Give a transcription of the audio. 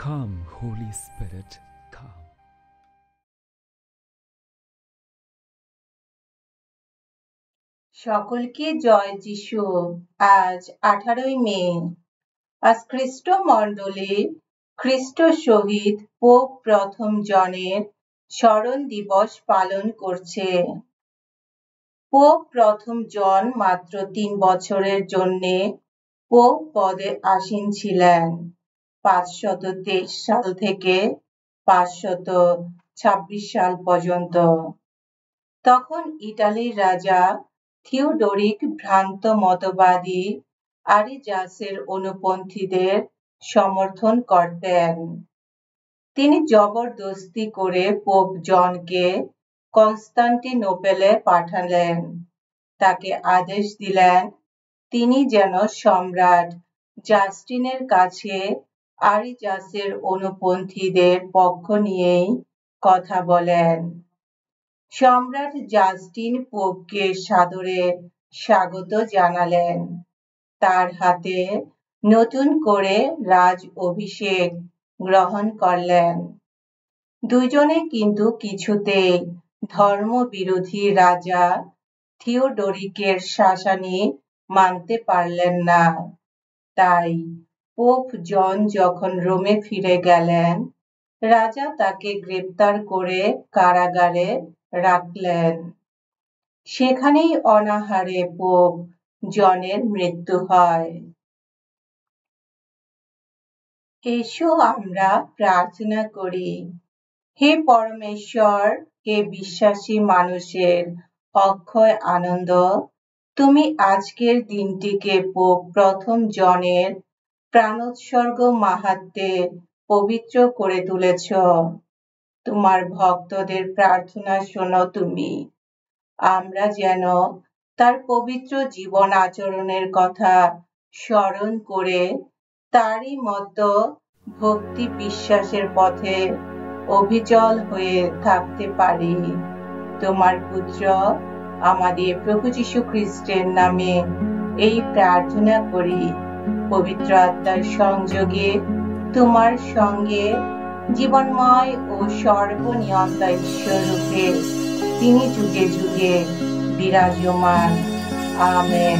Come, Holy Spirit, come. সকলকে জয় যিশু। আজ 18ই মে। আজ খ্রিস্টমণ্ডলী খ্রিস্ট শহীদ পোপ প্রথম জনের স্মরণ দিবস পালন করছে। পোপ প্রথম জন মাত্র 3 বছরের জন্যে পোপ পদে আসীন ছিলেন 523 সাল থেকে 526 সাল পর্যন্ত। তখন ইটালির রাজা থিওডোরিক ভ্রান্ত মতবাদী আরিজাসের অনুপন্থীদের সমর্থন করতেন। তিনি জবরদস্তি করে পোপ জনকে কনস্টান্টিনোপেলে পাঠালেন। তাকে আদেশ দিলেন তিনি যেন সম্রাট জাস্টিনের কাছে আরিজাসের অনুপন্থীদের পক্ষ নিয়েই কথা বলেন। সম্রাট জাস্টিন পোপকে সাদরে স্বাগত জানালেন। তার হাতে নতুন করে রাজ অভিষেক গ্রহণ করলেন। দুজনে কিন্তু কিছুতেই ধর্মবিরোধী রাজা থিওডোরিকের শাসানি মানতে পারলেন না। তাই পোপ জন যখন রোমে ফিরে গেলেন, রাজা তাকে গ্রেপ্তার করে কারাগারে রাখলেন। সেখানেই অনাহারে পোপ জনের মৃত্যু হয়। এসো আমরা প্রার্থনা করি। হে পরমেশ্বর, হে বিশ্বাসী মানুষের অক্ষয় আনন্দ, তুমি আজকের দিনটিকে পোপ প্রথম জনের প্রাণোৎসর্গ মাহাত্ম্যে পবিত্র করে তুলেছ। তোমার ভক্তদের প্রার্থনা শোনো তুমি। আমরা যেন তার পবিত্র জীবন আচরণের কথা স্মরণ করে তারই মতো ভক্তি বিশ্বাসের পথে অবিচল হয়ে থাকতে পারি। তোমার পুত্র আমাদের প্রভু যীশু খ্রিস্টের নামে এই প্রার্থনা করি। পবিত্র আত্মার সংযোগে তোমার সঙ্গে জীবনময় ও সর্বনিয়ন্তা ঈশ্বর রূপে তিনি যুগে যুগে বিরাজমান। আমেন।